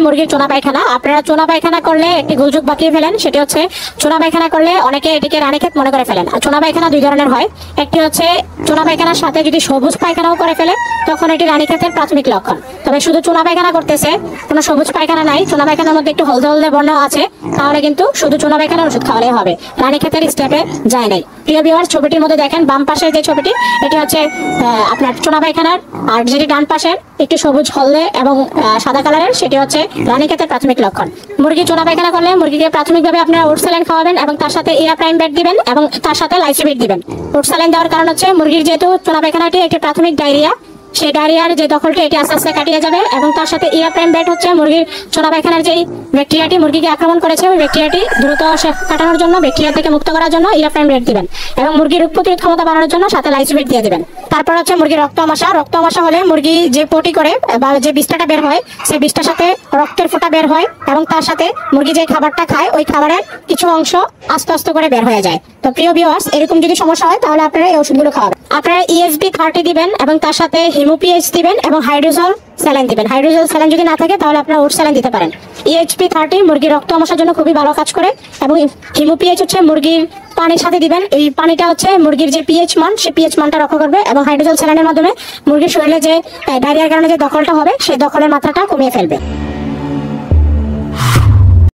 মুরগির চুনা পায়খানা। আপনারা চুনা পায়খানা করলে একটি গোলযোগ বাকিয়ে ফেলেন, সেটি হচ্ছে চুনা পায়খানা করলে অনেকে এটিকে রানীক্ষেত মনে করে ফেলেন। আর চুনা পায়খানা দুই ধরনের হয়, একটি হচ্ছে চুনা পায়খানার সাথে যদি সবুজ পায়খানাও করে ফেলে তখন এটি রানীক্ষেতের প্রাথমিক লক্ষণ। তবে শুধু চুনা পায়খানা করতেছে, কোনো সবুজ পায়খানা নাই, চুনা পায়খানার মধ্যে একটু হলদে হলদে বর্ণ আছে, তাহলে কিন্তু শুধু চুনা পায়খানার ওষুধ খাওয়ালেই হবে, রানীক্ষেতের স্টেপে যায় নাই। প্রিয় ভিউয়ার্স, ছবিটির মধ্যে দেখেন বাম পাশের যে ছবিটি এটি হচ্ছে আপনার চুনা পায়খানার, আর যেটি ডান পাশের একটু সবুজ হলদে এবং সাদা কালারের সেটি হচ্ছে রানীক্ষেতের প্রাথমিক লক্ষণ। মুরগি চুনা পায়খানা করলে মুরগিকে প্রাথমিকভাবে আপনারা ওট স্যালাইন খাওয়াবেন এবং তার সাথে ইরা প্রাইম বেড দিবেন এবং তার সাথে লাইসোবিট দিবেন। ওট স্যালাইন দেওয়ার কারণ হচ্ছে মুরগির যেহেতু চুনা পায়খানাটি একটি প্রাথমিক ডায়রিয়া, সেই ডায়রিয়ার যে দখলটি এটি আস্তে আস্তে কাটিয়ে যাবে এবং তার সাথে ইরা প্রাইম বেড হচ্ছে মুরগির চুনা পায়খানার যেই ব্যাকটেরিয়াটি মুরগিকে আক্রমণ করেছে ওই ব্যাকটেরিয়াটি দ্রুত কাটানোর জন্য, ব্যাকটেরিয়া থেকে মুক্ত করার জন্য ইরা প্রাইম বেড দিবেন এবং মুরগির রোগ প্রতিরোধ ক্ষমতা বাড়ানোর জন্য সাথে লাইসোবিট দিয়ে দিবেন। তারপর হচ্ছে মুরগির রক্ত আমাশা হলে মুরগি যে পটি করে বা যে বীজটা বের হয় সেই বীজটার সাথে রক্তের ফোঁটা বের হয় এবং তার সাথে মুরগি যে খাবারটা খায় ওই খাবারের কিছু অংশ আস্তে আস্তে করে বের হয়ে যায়। তো প্রিয় ভিউয়ার্স, এরকম যদি সমস্যা হয় তাহলে আপনারা এই ওষুধগুলো খাওয়াবেন। আপনারা ESB 30 দিবেন এবং তার সাথে হিমোপিএইচ দিবেন এবং হাইড্রোজল স্যালাইন দিবেন। হাইড্রোজল স্যালাইন যদি না থাকে তাহলে আপনারা ওট স্যালাইন দিতে পারেন। EHP 30 মুরগির রক্ত আমাশার জন্য খুবই ভালো কাজ করে এবং হিমোপিএইচ হচ্ছে মুরগির পানির সাথে দিবেন। এই পানিটা হচ্ছে মুরগির যে পিএইচ মান সেই পিএইচ মানটা রক্ষা করবে এবং হাইড্রোজল স্যালাইনের মাধ্যমে মুরগির শরীরে যে ডায়রিয়ার কারণে যে দখলটা হবে সেই দখলের মাত্রাটা কমিয়ে ফেলবে।